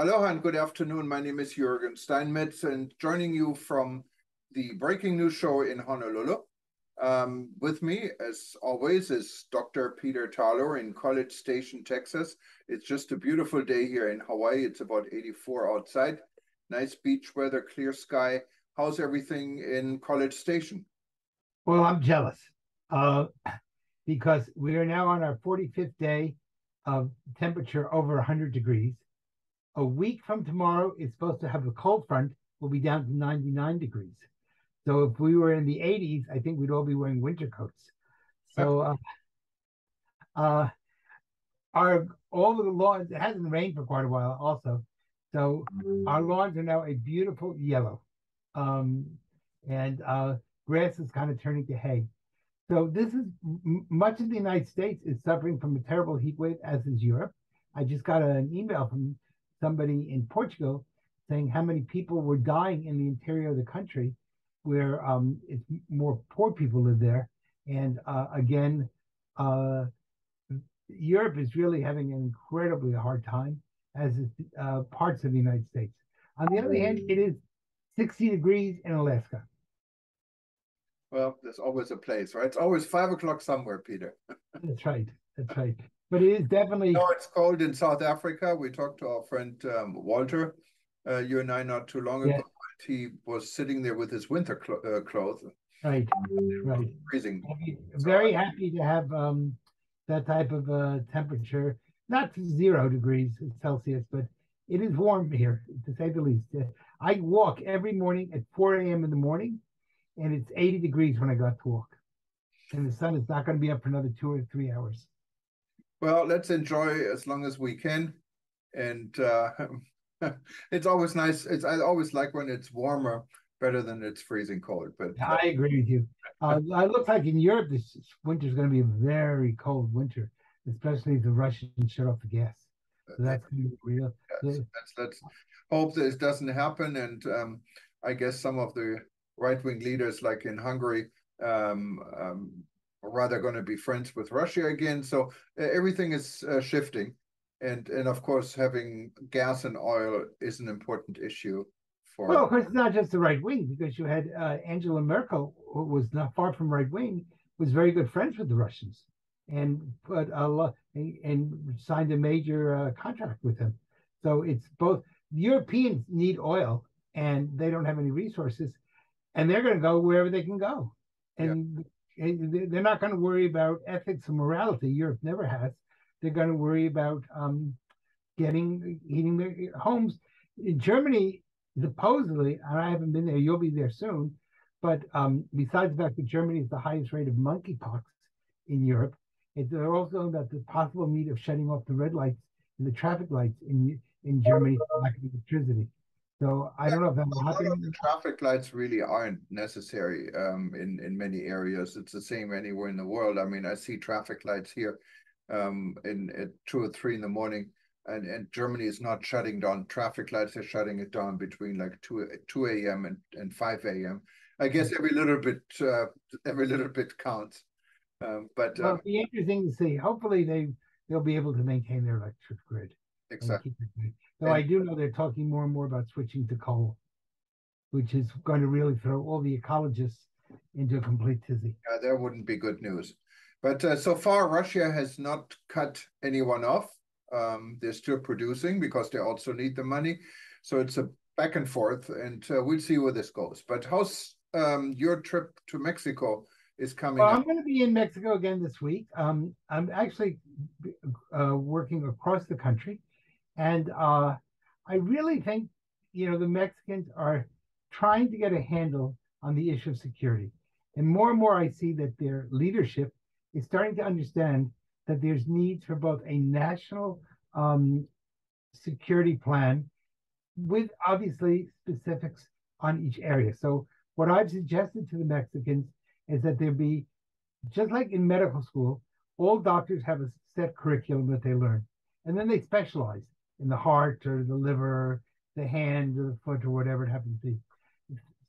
Aloha and good afternoon. My name is Jürgen Steinmetz and joining you from the Breaking News Show in Honolulu. With me, as always, is Dr. Peter Thaler in College Station, Texas. It's just a beautiful day here in Hawaii. It's about 84 outside. Nice beach weather, clear sky. How's everything in College Station? Well, I'm jealous uh, because we are now on our 45th day of temperature over 100 degrees. A week from tomorrow, it's supposed to have a cold front. We'll be down to 99 degrees. So if we were in the 80s, I think we'd all be wearing winter coats. So uh, our all of the lawns, it hasn't rained for quite a while also. So our lawns are now a beautiful yellow. Um, and grass is kind of turning to hay. So this is much of the United States is suffering from a terrible heat wave, as is Europe. I just got an email from somebody in Portugal saying how many people were dying in the interior of the country, where it's more poor people live there. And again, uh, Europe is really having an incredibly hard time, as is parts of the United States. On the other hand, it is 60 degrees in Alaska. Well, there's always a place, right? It's always 5 o'clock somewhere, Peter. That's right. That's right. But it is definitely. No, it's cold in South Africa. We talked to our friend Walter, you and I, not too long Yeah, ago. He was sitting there with his winter clothes. right, right. Freezing. I'd be So very happy to have that type of temperature, not to 0 degrees Celsius, but it is warm here, to say the least. I walk every morning at 4 a.m. in the morning, and it's 80 degrees when I got to walk. And the sun is not going to be up for another 2 or 3 hours. well, let's enjoy as long as we can. And it's always nice. I always like when it's warmer, better than it's freezing cold. But I agree with you. It looks like in Europe, this winter is going to be a very cold winter, especially if the Russians shut off the gas. So that's going to be real. yes, let's hope this doesn't happen. And I guess some of the right-wing leaders, like in Hungary, are rather going to be friends with Russia again. So everything is shifting. And of course, having gas and oil is an important issue Well, for. of course, it's not just the right wing, because you had Angela Merkel, who was not far from right wing, was very good friends with the Russians, and put a lot and signed a major contract with them. So it's both. The Europeans need oil, and they don't have any resources, and they're going to go wherever they can go, Yeah. and they're not going to worry about ethics and morality. Europe never has. They're going to worry about heating their homes. In Germany, supposedly, and I haven't been there, you'll be there soon, but besides the fact that Germany is the highest rate of monkeypox in Europe, they're also about the possible need of shutting off the red lights and the traffic lights in Germany for lack of electricity. So I don't know if that will A lot of the happen. traffic lights really aren't necessary in many areas. It's the same anywhere in the world. I mean, I see traffic lights here in at 2 or 3 in the morning, and Germany is not shutting down traffic lights. They're shutting it down between like 2 a.m. and 5 a.m. I guess every little bit counts. But Well, it'll be interesting to see. Hopefully, they'll be able to maintain their electric grid and exactly. keep it going. Though And I do know they're talking more and more about switching to coal, which is going to really throw all the ecologists into a complete tizzy. that wouldn't be good news. But so far, Russia has not cut anyone off. They're still producing because they also need the money. So it's a back and forth, and we'll see where this goes. But how's your trip to Mexico is Well, coming up? I'm going to be in Mexico again this week. I'm actually working across the country, and I really think the Mexicans are trying to get a handle on the issue of security, and more I see that their leadership is starting to understand that there's needs for both a national um, security plan with obviously specifics on each area. So what I've suggested to the Mexicans is that there be, just like in medical school, all doctors have a set curriculum that they learn, and then they specialize in the heart or the liver, the hand or the foot or whatever it happens to be.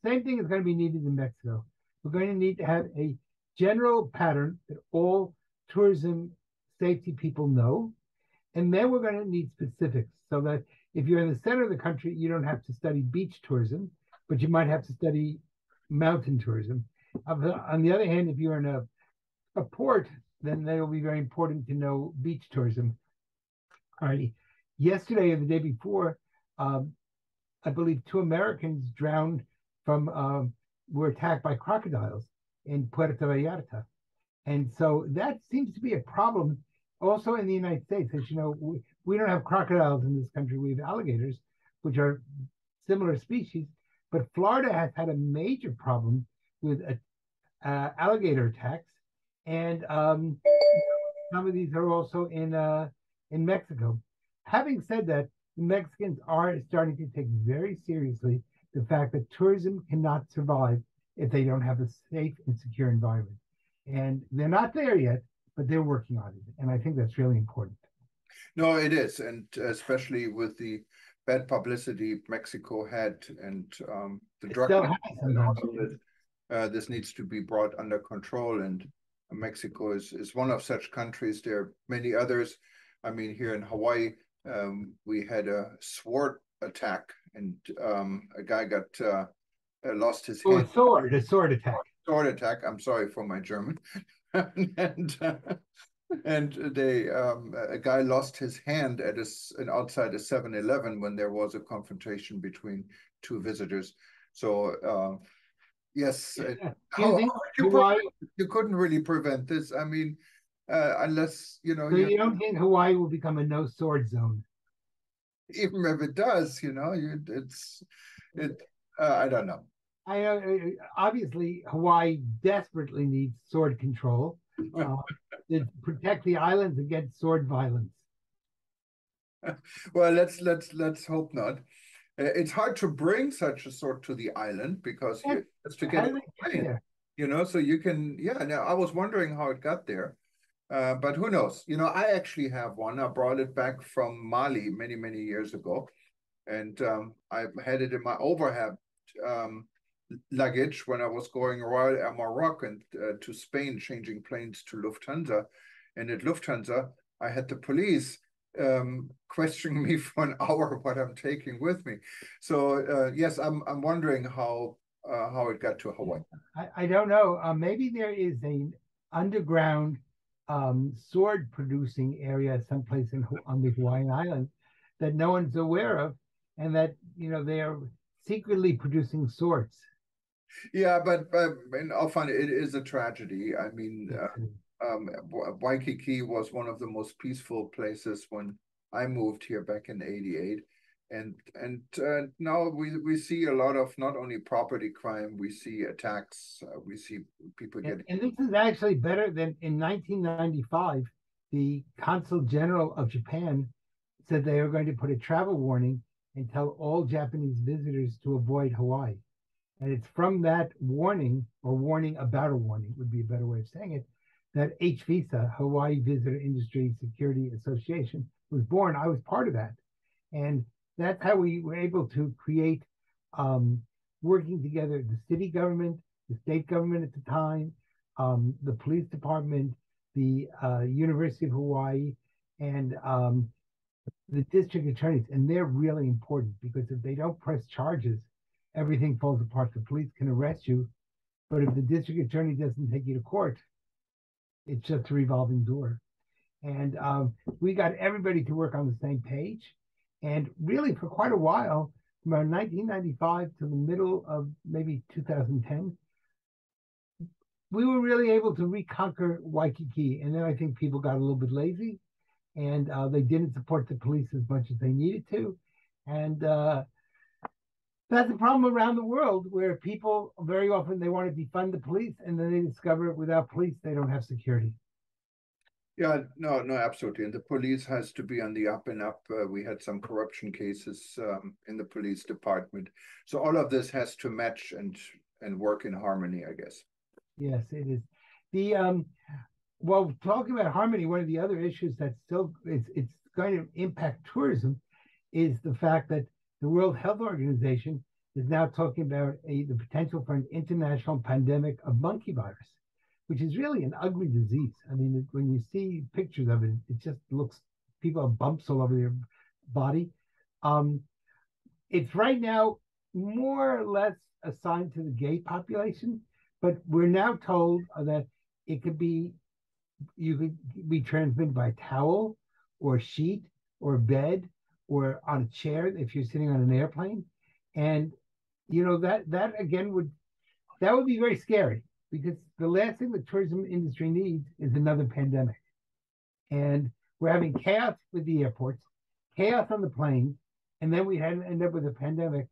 Same thing is going to be needed in Mexico. We're going to need to have a general pattern that all tourism safety people know, and then we're going to need specifics so that if you're in the center of the country, you don't have to study beach tourism, but you might have to study mountain tourism. On the other hand, if you're in a port, then they will be very important to know beach tourism. All right. Yesterday or the day before, I believe 2 Americans drowned from were attacked by crocodiles in Puerto Vallarta, and so that seems to be a problem also in the United States. As you know, we don't have crocodiles in this country; we have alligators, which are similar species. But Florida has had a major problem with alligator attacks, and some of these are also in Mexico. Having said that, the Mexicans are starting to take very seriously the fact that tourism cannot survive if they don't have a safe and secure environment. And they're not there yet, but they're working on it. And I think that's really important. No, it is. And especially with the bad publicity Mexico had and the drug this needs to be brought under control. And Mexico is one of such countries. There are many others. I mean, here in Hawaii, we had a sword attack, and a guy got lost his hand. A sword attack. Sword attack. I'm sorry for my German. and they a guy lost his hand at outside a 7-Eleven when there was a confrontation between two visitors. So yes, you couldn't really prevent this. I mean, unless So you don't think Hawaii will become a no sword zone? Even if it does, I don't know. I know, obviously, Hawaii desperately needs sword control to protect the islands against sword violence. Well, let's hope not. It's hard to bring such a sword to the island because it's to get it plane, so you can. Yeah, now I was wondering how it got there. But who knows? I actually have one. I brought it back from Mali many, many years ago. And I had it in my overhead luggage when I was going Royal Air Maroc and to Spain, changing planes to Lufthansa. And at Lufthansa, I had the police questioning me for an hour what I'm taking with me. So yes, I'm wondering how it got to Hawaii. I don't know. Maybe there is an underground sword producing area someplace on the Hawaiian Islands that no one's aware of, and that they are secretly producing swords. Yeah, but in all fun, it is a tragedy. I mean, Waikiki was one of the most peaceful places when I moved here back in '88. And now we see a lot of not only property crime, we see attacks, we see people getting. And this is actually better than in 1995. The Consul General of Japan said they were going to put a travel warning and tell all Japanese visitors to avoid Hawaii. And it's from that warning, or warning about a warning would be a better way of saying it, that HVISA, Hawaii Visitor Industry Security Association, was born. I was part of that. And that's how we were able to create, working together, the city government, the state government at the time, the police department, the University of Hawaii, and the district attorneys. And they're really important because if they don't press charges, everything falls apart. The police can arrest you, but if the district attorney doesn't take you to court, it's just a revolving door. And we got everybody to work on the same page. And really, for quite a while, from around 1995 to the middle of maybe 2010, we were really able to reconquer Waikiki. And then I think people got a little bit lazy, and they didn't support the police as much as they needed to. And that's a problem around the world, where people very often, they want to defund the police, and then they discover without police, they don't have security. Yeah, no, absolutely. And the police has to be on the up and up. We had some corruption cases in the police department. So all of this has to match and work in harmony, I guess. Yes, it is. Well, talking about harmony, one of the other issues that still it's going to impact tourism is the fact that the World Health Organization is now talking about the potential for an international pandemic of monkey virus, which is really an ugly disease. I mean, when you see pictures of it, it just looks, people have bumps all over their body. It's right now more or less assigned to the gay population, but we're now told that it could be you could be transmitted by towel or sheet or bed or on a chair if you're sitting on an airplane. And that again would be very scary because the last thing the tourism industry needs is another pandemic. And we're having chaos with the airports, chaos on the planes, and then we had to end up with a pandemic.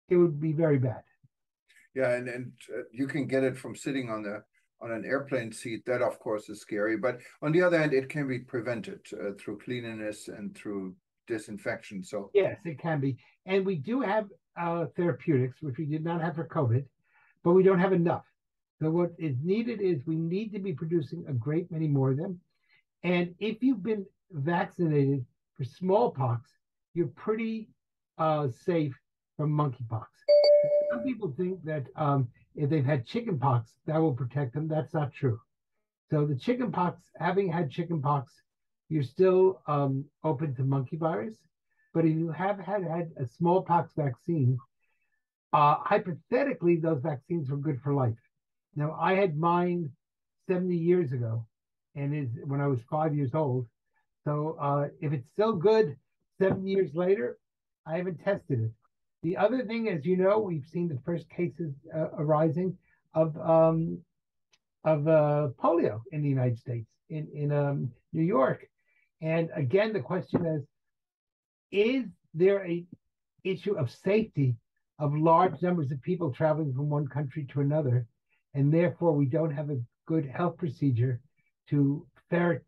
It would be very bad. Yeah, and you can get it from sitting on an airplane seat. That of course is scary, but on the other hand, it can be prevented through cleanliness and through disinfection. So Yes, it can be. And we do have therapeutics, which we did not have for COVID, but we don't have enough. So what is needed is we need to be producing a great many more of them. And if you've been vaccinated for smallpox, you're pretty safe from monkeypox. Some people think that if they've had chickenpox, that will protect them. That's not true. So the chickenpox, having had chickenpox, you're still open to monkey virus. But if you have had a smallpox vaccine, hypothetically, those vaccines were good for life. Now, I had mine 70 years ago, and when I was 5 years old. So if it's still good 7 years later, I haven't tested it. The other thing, as you know, we've seen the first cases arising of polio in the United States, in New York. And again, the question is there a issue of safety of large numbers of people traveling from one country to another, and therefore we don't have a good health procedure to ferret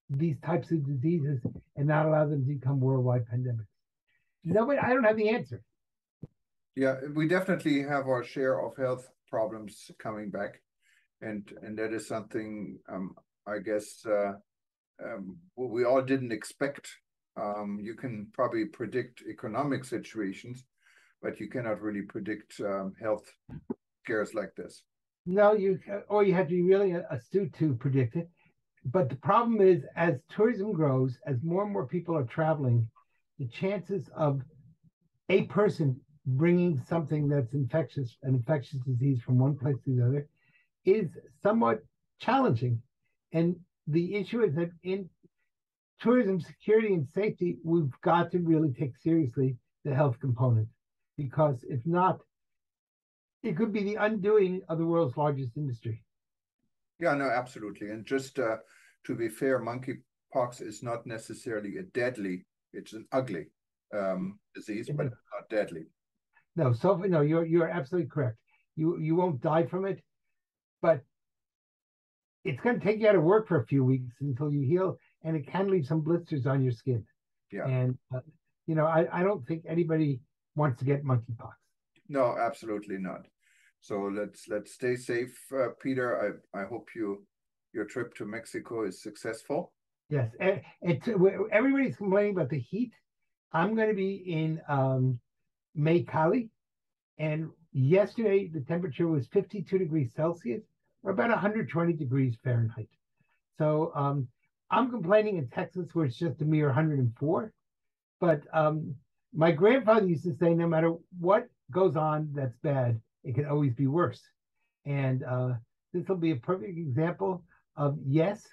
these types of diseases and not allow them to become worldwide pandemics? Nobody, I don't have the answer. Yeah, we definitely have our share of health problems coming back, and that is something I guess we all didn't expect. You can probably predict economic situations, but you cannot really predict health scares like this. No, you have to be really astute to predict it. But the problem is, as tourism grows, as more and more people are traveling, the chances of a person bringing something that's infectious, an infectious disease from one place to the other, is somewhat challenging. And the issue is that in tourism security and safety, we've got to really take seriously the health component, because if not, it could be the undoing of the world's largest industry. Yeah, no, absolutely. And just to be fair, monkeypox is not necessarily a deadly, it's an ugly disease, but not deadly. No, so no, you're absolutely correct. You won't die from it, but it's going to take you out of work for a few weeks until you heal, and it can leave some blisters on your skin. Yeah. And I don't think anybody wants to get monkeypox. No, absolutely not. So let's stay safe, Peter. I hope your trip to Mexico is successful. Yes, everybody's complaining about the heat. I'm going to be in Mexicali, and yesterday the temperature was 52 degrees Celsius, or about 120 degrees Fahrenheit. So I'm complaining in Texas, where it's just a mere 104. But my grandfather used to say, no matter what goes on that's bad, it can always be worse. And this will be a perfect example of yes.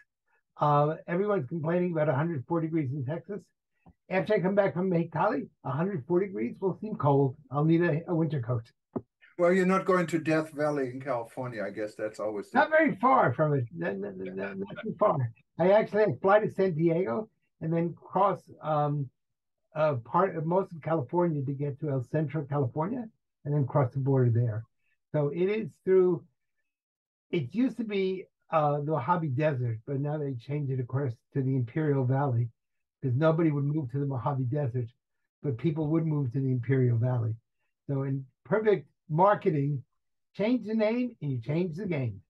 Everyone's complaining about 104 degrees in Texas. After I come back from Mexicali, 104 degrees will seem cold. I'll need a winter coat. Well, you're not going to Death Valley in California. I guess that's always not very far from it. Not too far. I actually fly to San Diego and then cross part of most of California to get to El Centro, California, and then cross the border there. So it is through. It used to be the Mojave Desert, but now they changed it, of course, to the Imperial Valley, because nobody would move to the Mojave Desert, but people would move to the Imperial Valley. So in perfect marketing, change the name and you change the game.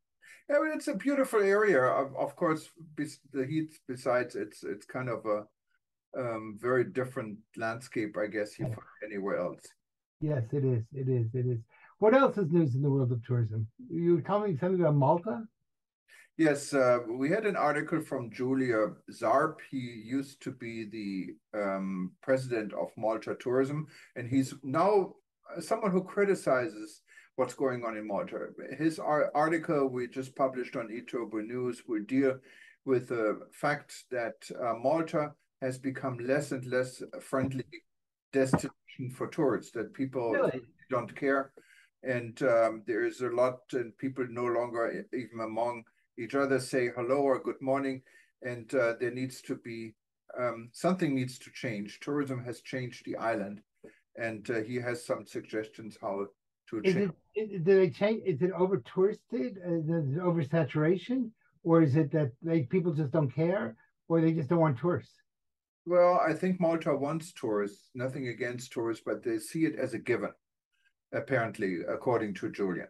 Yeah, I mean, it's a beautiful area. Of course, the heat, besides, it's kind of a very different landscape, I guess, you find anywhere else. Yes, it is. It is. It is. What else is news in the world of tourism? You were telling me something about Malta? Yes, we had an article from Julia Zarp. He used to be the president of Malta Tourism, and he's now someone who criticizes what's going on in Malta. His article we just published on eTurbo News will deal with the fact that Malta has become less and less friendly destination for tourists, that people Really? don't care. And there is a lot, and people no longer, even among each other, say hello or good morning. And there needs to be something needs to change. Tourism has changed the island, and he has some suggestions how to Is change. do they change? Is it over touristed? Is it oversaturation? Or is it that people just don't care, or they just don't want tourists? Well, I think Malta wants tourists, nothing against tourists, but they see it as a given, apparently, according to Julian.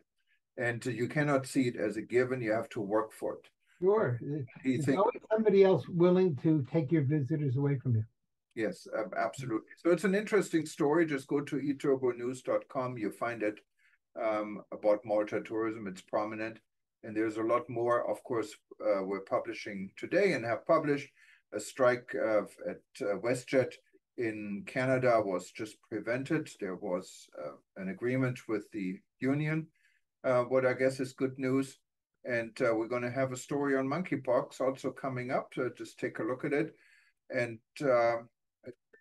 And you cannot see it as a given, you have to work for it. Sure. He There's thinks, always somebody else willing to take your visitors away from you. yes, absolutely. So it's an interesting story. Just go to eturbonews.com. You find it about Malta tourism. It's prominent. And there's a lot more. Of course, we're publishing today and have published. A strike at WestJet in Canada was just prevented. There was an agreement with the union, what I guess is good news. And we're going to have a story on monkeypox also coming up. So just take a look at it and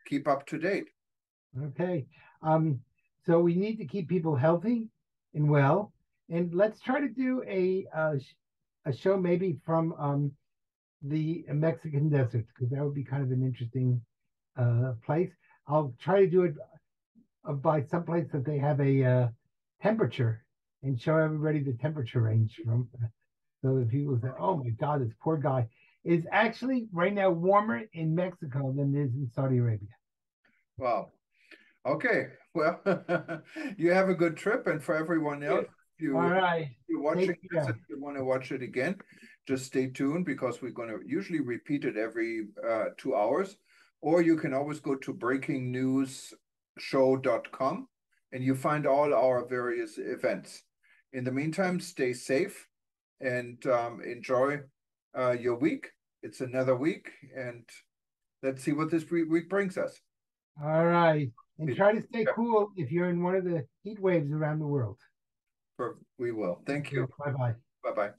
keep up to date. Okay. Um, so we need to keep people healthy and well, and let's try to do a show maybe from the Mexican desert because that would be kind of an interesting place. I'll try to do it by some place that they have a temperature and show everybody the temperature range from. So that people say, "Oh my God, this poor guy is actually right now warmer in Mexico than it is in Saudi Arabia." Wow. Okay. Well, you have a good trip, and for everyone else, if All you right. you're watching Take this and care. you want to watch it again, just stay tuned because we're going to usually repeat it every 2 hours. Or you can always go to breakingnewsshow.com and you find all our various events. In the meantime, stay safe and enjoy your week. It's another week, and let's see what this week brings us. All right. And try to stay cool if you're in one of the heat waves around the world. We will. Thank Yeah, you. bye bye. Bye bye.